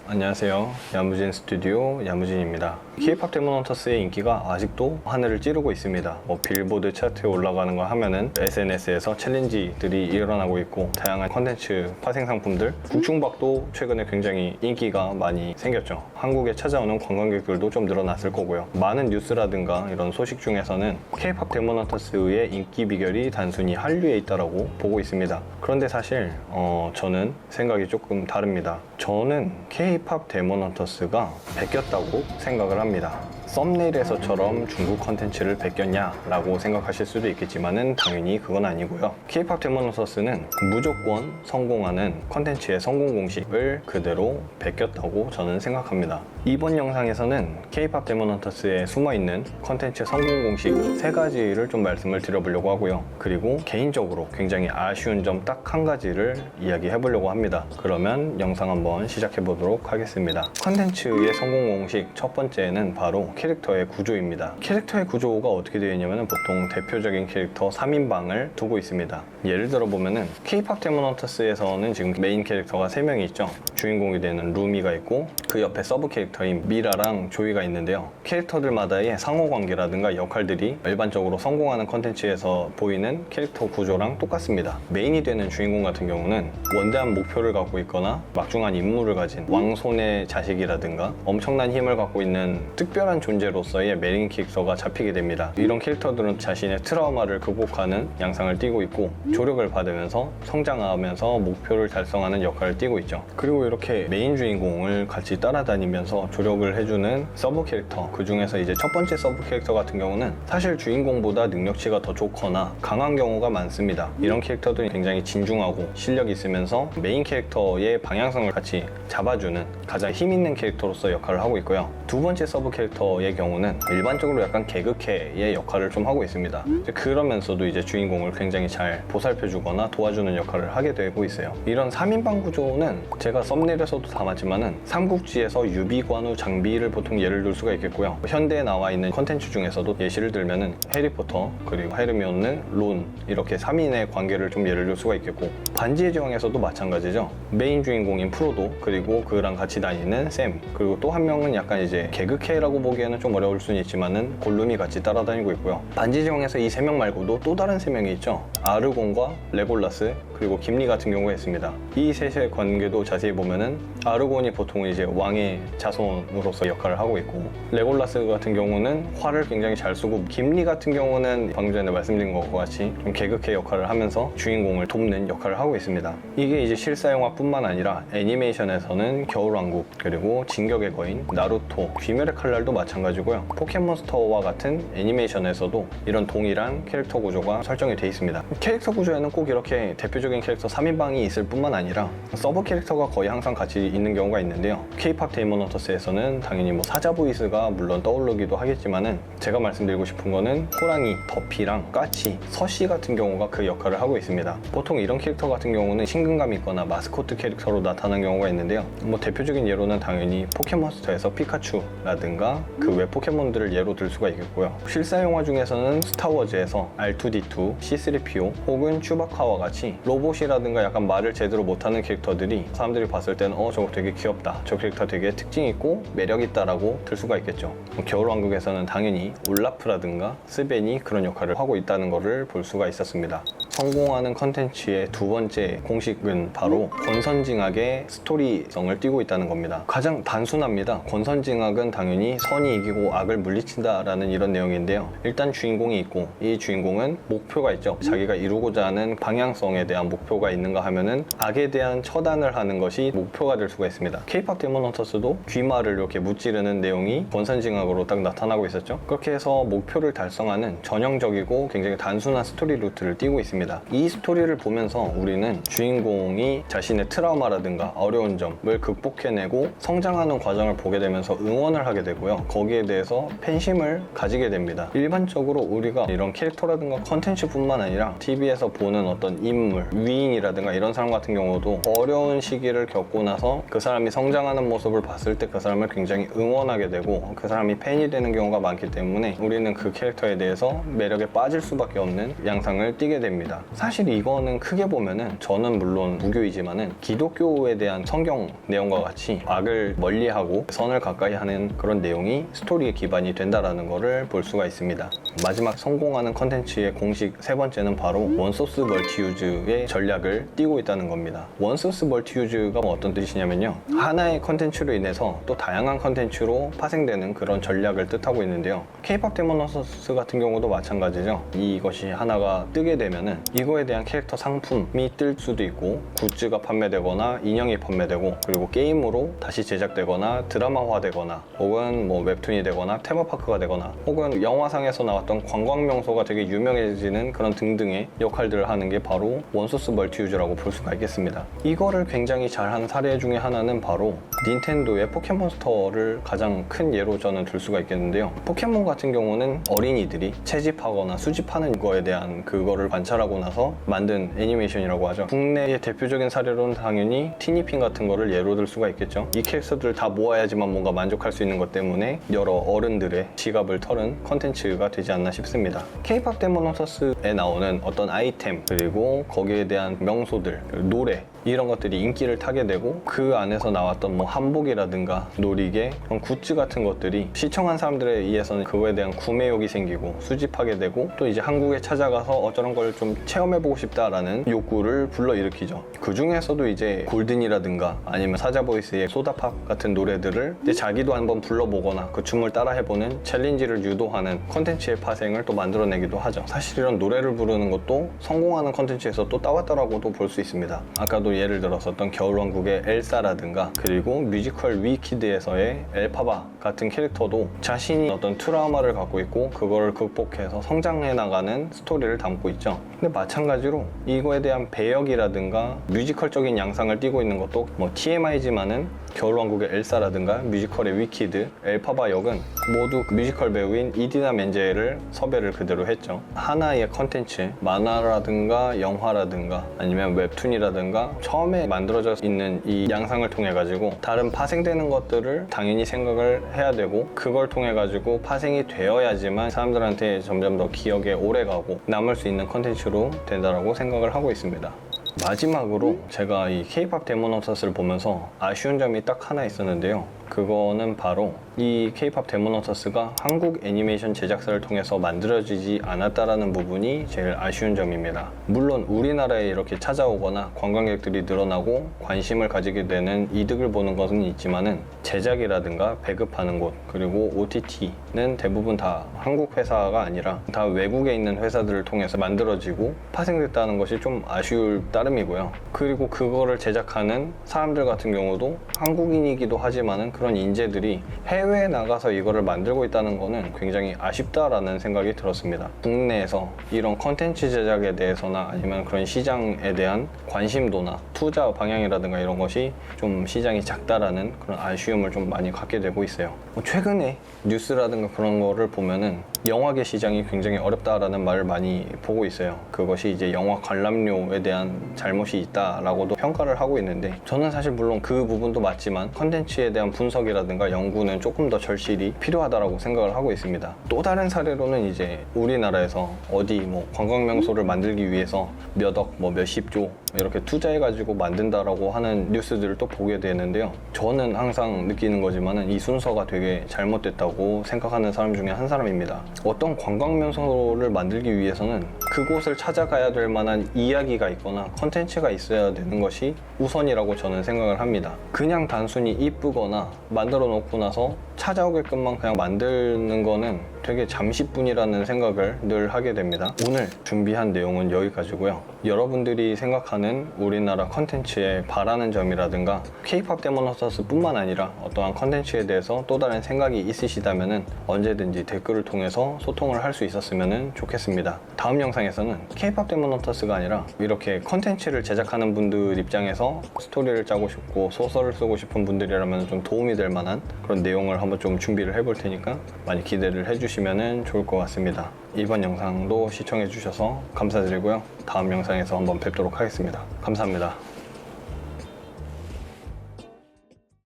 안녕하세요. 야무진 스튜디오 야무진입니다. K-POP 데몬헌터스의 인기가 아직도 하늘을 찌르고 있습니다. 빌보드 차트에 올라가는 거 하면은 SNS에서 챌린지들이 일어나고 있고 다양한 컨텐츠 파생 상품들, 북중박도 최근에 굉장히 인기가 많이 생겼죠. 한국에 찾아오는 관광객들도 좀 늘어났을 거고요. 많은 뉴스라든가 이런 소식 중에서는 K-POP 데몬헌터스의 인기 비결이 단순히 한류에 있다라고 보고 있습니다. 그런데 사실 저는 생각이 조금 다릅니다. 저는 K-POP 데몬헌터스가 베꼈다고 생각을 합니다. 썸네일에서처럼 중국 컨텐츠를 베꼈냐 라고 생각하실 수도 있겠지만은 당연히 그건 아니고요. K-POP 데몬헌터스는 무조건 성공하는 컨텐츠의 성공 공식을 그대로 베꼈다고 저는 생각합니다. 이번 영상에서는 K-POP 데몬헌터스에 숨어있는 컨텐츠 성공 공식 3가지를 좀 말씀을 드려보려고 하고요. 그리고 개인적으로 굉장히 아쉬운 점 딱 한 가지를 이야기해 보려고 합니다. 그러면 영상 한번 시작해 보도록 하겠습니다. 컨텐츠의 성공 공식 첫 번째는 바로 캐릭터의 구조입니다. 캐릭터의 구조가 어떻게 되어 있냐면 보통 대표적인 캐릭터 3인방을 두고 있습니다. 예를 들어 보면은 K-POP 데몬헌터스에서는 지금 메인 캐릭터가 3명이 있죠. 주인공이 되는 루미가 있고 그 옆에 서브 캐릭터인 미라랑 조이가 있는데요. 캐릭터들마다의 상호관계라든가 역할들이 일반적으로 성공하는 컨텐츠에서 보이는 캐릭터 구조랑 똑같습니다. 메인이 되는 주인공 같은 경우는 원대한 목표를 갖고 있거나 막중한 임무를 가진 왕손의 자식이라든가 엄청난 힘을 갖고 있는 특별한 존재로서의 메인 캐릭터가 잡히게 됩니다. 이런 캐릭터들은 자신의 트라우마를 극복하는 양상을 띠고 있고 조력을 받으면서 성장하면서 목표를 달성하는 역할을 띠고 있죠. 그리고 이렇게 메인 주인공을 같이 따라다니면서 조력을 해주는 서브 캐릭터, 그 중에서 이제 첫 번째 서브 캐릭터 같은 경우는 사실 주인공보다 능력치가 더 좋거나 강한 경우가 많습니다. 이런 캐릭터들이 굉장히 진중하고 실력이 있으면서 메인 캐릭터의 방향성을 같이 잡아주는 가장 힘 있는 캐릭터로서 역할을 하고 있고요. 두 번째 서브 캐릭터의 경우는 일반적으로 약간 개그캐의 역할을 좀 하고 있습니다. 그러면서도 이제 주인공을 굉장히 잘 보살펴주거나 도와주는 역할을 하게 되고 있어요. 이런 3인방 구조는 제가 썸네일에서도 담았지만은 삼국지에서 유비관우 장비를 보통 예를 들 수가 있겠고요. 현대에 나와 있는 컨텐츠 중에서도 예시를 들면은 해리포터 그리고 헤르미온느, 론 이렇게 3인의 관계를 좀 예를 들 수가 있겠고 반지의 제왕에서도 마찬가지죠. 메인 주인공인 프로도 그리고 그랑 같이 다니는 샘 그리고 또 한 명은 약간 이제 개그캐라고 보기에는 좀 어려울 수는 있지만은 골룸이 같이 따라다니고 있고요. 반지의 제왕에서 이 3명 말고도 또 다른 3명이 있죠. 아르곤과 레골라스 그리고 김리 같은 경우가 있습니다. 이 셋의 관계도 자세히 보면은 아르곤이 보통 이제 왕의 자손으로서 역할을 하고 있고 레골라스 같은 경우는 활을 굉장히 잘 쏘고 김리 같은 경우는 방금 전에 말씀드린 것과 같이 좀 개그캐 역할을 하면서 주인공을 돕는 역할을 하고 있습니다. 이게 이제 실사 영화뿐만 아니라 애니메이션에서는 겨울왕국 그리고 진격의 거인, 나루토, 귀멸의 칼날도 마찬가지고요. 포켓몬스터와 같은 애니메이션에서도 이런 동일한 캐릭터 구조가 설정이 되어 있습니다. 캐릭터 구조에는 꼭 이렇게 대표적인 캐릭터 3인방이 있을 뿐만 아니라 서브 캐릭터가 거의 항상 같이 있는 경우가 있는데요. K-POP 데몬헌터스에서는 당연히 뭐 사자 보이스가 물론 떠오르기도 하겠지만은 제가 말씀드리고 싶은 거는 호랑이, 더피랑 까치, 서시 같은 경우가 그 역할을 하고 있습니다. 보통 이런 캐릭터 같은 경우는 친근감 있거나 마스코트 캐릭터로 나타나는 경우가 있는데요. 뭐 대표적인 예로는 당연히 포켓몬스터에서 피카츄라든가 그 외 포켓몬들을 예로 들 수가 있겠고요. 실사 영화 중에서는 스타워즈에서 R2D2, C3PO 혹은 츄바카와 같이 로봇이라든가 약간 말을 제대로 못하는 캐릭터들이 사람들이 봤을 때는 저거 되게 귀엽다, 저 캐릭터 되게 특징 있고 매력 있다라고 들 수가 있겠죠. 겨울왕국에서는 당연히 올라프라든가 스벤이 그런 역할을 하고 있다는 것을 볼 수가 있었습니다. 성공하는 컨텐츠의 두 번째 공식은 바로 권선징악의 스토리성을 띠고 있다는 겁니다. 가장 단순합니다. 권선징악은 당연히 선이 이기고 악을 물리친다라는 이런 내용인데요. 일단 주인공이 있고 이 주인공은 목표가 있죠. 자기가 이루고자 하는 방향성에 대한 목표가 있는가 하면은 악에 대한 처단을 하는 것이 목표가 될 수가 있습니다. K-POP 데몬헌터스도 귀마를 이렇게 무찌르는 내용이 권선징악으로 딱 나타나고 있었죠. 그렇게 해서 목표를 달성하는 전형적이고 굉장히 단순한 스토리 루트를 띠고 있습니다. 이 스토리를 보면서 우리는 주인공이 자신의 트라우마라든가 어려운 점을 극복해내고 성장하는 과정을 보게 되면서 응원을 하게 되고요. 거기에 대해서 팬심을 가지게 됩니다. 일반적으로 우리가 이런 캐릭터라든가 컨텐츠뿐만 아니라 TV에서 보는 어떤 인물, 위인이라든가 이런 사람 같은 경우도 어려운 시기를 겪고 나서 그 사람이 성장하는 모습을 봤을 때 그 사람을 굉장히 응원하게 되고 그 사람이 팬이 되는 경우가 많기 때문에 우리는 그 캐릭터에 대해서 매력에 빠질 수밖에 없는 양상을 띠게 됩니다. 있습니다. 사실 이거는 크게 보면은 저는 물론 무교이지만은 기독교에 대한 성경 내용과 같이 악을 멀리하고 선을 가까이 하는 그런 내용이 스토리의 기반이 된다라는 것을 볼 수가 있습니다. 마지막 성공하는 컨텐츠의 공식 세 번째는 바로 원소스 멀티유즈의 전략을 띄고 있다는 겁니다. 원소스 멀티유즈가 어떤 뜻이냐면요, 하나의 컨텐츠로 인해서 또 다양한 컨텐츠로 파생되는 그런 전략을 뜻하고 있는데요, K-POP 데모너서스 같은 경우도 마찬가지죠. 이것이 하나가 뜨게 되면은 이거에 대한 캐릭터 상품이 뜰 수도 있고, 굿즈가 판매되거나 인형이 판매되고, 그리고 게임으로 다시 제작되거나 드라마화되거나, 혹은 뭐 웹툰이 되거나 테마파크가 되거나, 혹은 영화상에서 나왔던 관광명소가 되게 유명해지는 그런 등등의 역할들을 하는 게 바로 원소스 멀티유즈라고 볼 수가 있겠습니다. 이거를 굉장히 잘한 사례 중에 하나는 바로 닌텐도의 포켓몬스터를 가장 큰 예로 저는 들 수가 있겠는데요, 포켓몬 같은 경우는 어린이들이 채집하거나 수집하는 거에 대한 그거를 관찰하고 나서 만든 애니메이션이라고 하죠. 국내의 대표적인 사례로는 당연히 티니핑 같은 거를 예로 들 수가 있겠죠. 이 캐릭터들 다 모아야지만 뭔가 만족할 수 있는 것 때문에 여러 어른들의 지갑을 털은 컨텐츠가 되지 않나 싶습니다. K-POP 데모너서스에 나오는 어떤 아이템, 그리고 거기에 대한 명소들, 노래, 이런 것들이 인기를 타게 되고, 그 안에서 나왔던 뭐 한복이라든가 놀이개, 그런 굿즈 같은 것들이 시청한 사람들에 의해서는 그거에 대한 구매욕이 생기고 수집하게 되고, 또 이제 한국에 찾아가서 어쩌런 걸 좀 체험해보고 싶다라는 욕구를 불러일으키죠. 그 중에서도 이제 골든이라든가 아니면 사자보이스의 소다팝 같은 노래들을 이제 자기도 한번 불러보거나 그 춤을 따라해보는 챌린지를 유도하는 컨텐츠의 파생을 또 만들어내기도 하죠. 사실 이런 노래를 부르는 것도 성공하는 컨텐츠에서 또 따왔다라고도 볼 수 있습니다. 아까도 예를 들었었던 겨울왕국의 엘사라든가, 그리고 뮤지컬 위키드에서의 엘파바 같은 캐릭터도 자신이 어떤 트라우마를 갖고 있고 그거를 극복해서 성장해 나가는 스토리를 담고 있죠. 근데 마찬가지로 이거에 대한 배역이라든가 뮤지컬적인 양상을 띠고 있는 것도 뭐 TMI지만은 겨울왕국의 엘사라든가 뮤지컬의 위키드, 엘파바 역은 모두 뮤지컬 배우인 이디나 멘제를 섭외를 그대로 했죠. 하나의 컨텐츠, 만화라든가 영화라든가 아니면 웹툰이라든가 처음에 만들어져 있는 이 양상을 통해 가지고 다른 파생되는 것들을 당연히 생각을 해야 되고, 그걸 통해 가지고 파생이 되어야지만 사람들한테 점점 더 기억에 오래가고 남을 수 있는 컨텐츠로 된다라고 생각을 하고 있습니다. 마지막으로 제가 이 K-POP 데모너서스를 보면서 아쉬운 점이 딱 하나 있었는데요, 그거는 바로 이 K-POP 데모너서스가 한국 애니메이션 제작사를 통해서 만들어지지 않았다라는 부분이 제일 아쉬운 점입니다. 물론 우리나라에 이렇게 찾아오거나 관광객들이 늘어나고 관심을 가지게 되는 이득을 보는 것은 있지만은, 제작이라든가 배급하는 곳, 그리고 OTT는 대부분 다 한국 회사가 아니라 다 외국에 있는 회사들을 통해서 만들어지고 파생됐다는 것이 좀 아쉬울 따름이고요. 그리고 그거를 제작하는 사람들 같은 경우도 한국인이기도 하지만은 그런 인재들이 해외에 나가서 이거를 만들고 있다는 거는 굉장히 아쉽다라는 생각이 들었습니다. 국내에서 이런 컨텐츠 제작에 대해서나 아니면 그런 시장에 대한 관심도나 투자 방향이라든가 이런 것이 좀 시장이 작다라는 그런 아쉬움을 좀 많이 갖게 되고 있어요. 최근에 뉴스라든가 그런 거를 보면은 영화계 시장이 굉장히 어렵다라는 말을 많이 보고 있어요. 그것이 이제 영화 관람료에 대한 잘못이 있다라고도 평가를 하고 있는데, 저는 사실 물론 그 부분도 맞지만 컨텐츠에 대한 분석이라든가 연구는 조금 더 절실히 필요하다라고 생각을 하고 있습니다. 또 다른 사례로는 이제 우리나라에서 어디 뭐 관광명소를 만들기 위해서 몇 억, 뭐 몇십 조 이렇게 투자해가지고 만든다라고 하는 뉴스들을 또 보게 되는데요, 저는 항상 느끼는 거지만은 이 순서가 되게 잘못됐다고 생각하는 사람 중에 한 사람입니다. 어떤 관광명소를 만들기 위해서는 그곳을 찾아가야 될 만한 이야기가 있거나 컨텐츠가 있어야 되는 것이 우선이라고 저는 생각을 합니다. 그냥 단순히 이쁘거나 만들어 놓고 나서 찾아오게끔만 그냥 만드는 거는 되게 잠시뿐이라는 생각을 늘 하게 됩니다. 오늘 준비한 내용은 여기까지고요. 여러분들이 생각하는 우리나라 컨텐츠에 바라는 점이라든가 K-POP 데모너서스 뿐만 아니라 어떠한 컨텐츠에 대해서 또 다른 생각이 있으시다면 언제든지 댓글을 통해서 소통을 할 수 있었으면 좋겠습니다. 다음 영상에서는 K-POP 데모너서스가 아니라 이렇게 컨텐츠를 제작하는 분들 입장에서 스토리를 짜고 싶고 소설을 쓰고 싶은 분들이라면 좀 도움이 될 만한 그런 내용을 한번 좀 준비를 해볼 테니까 많이 기대를 해주시면 좋을 것 같습니다. 이번 영상도 시청해 주셔서 감사드리고요. 다음 영상에서 한번 뵙도록 하겠습니다. 감사합니다.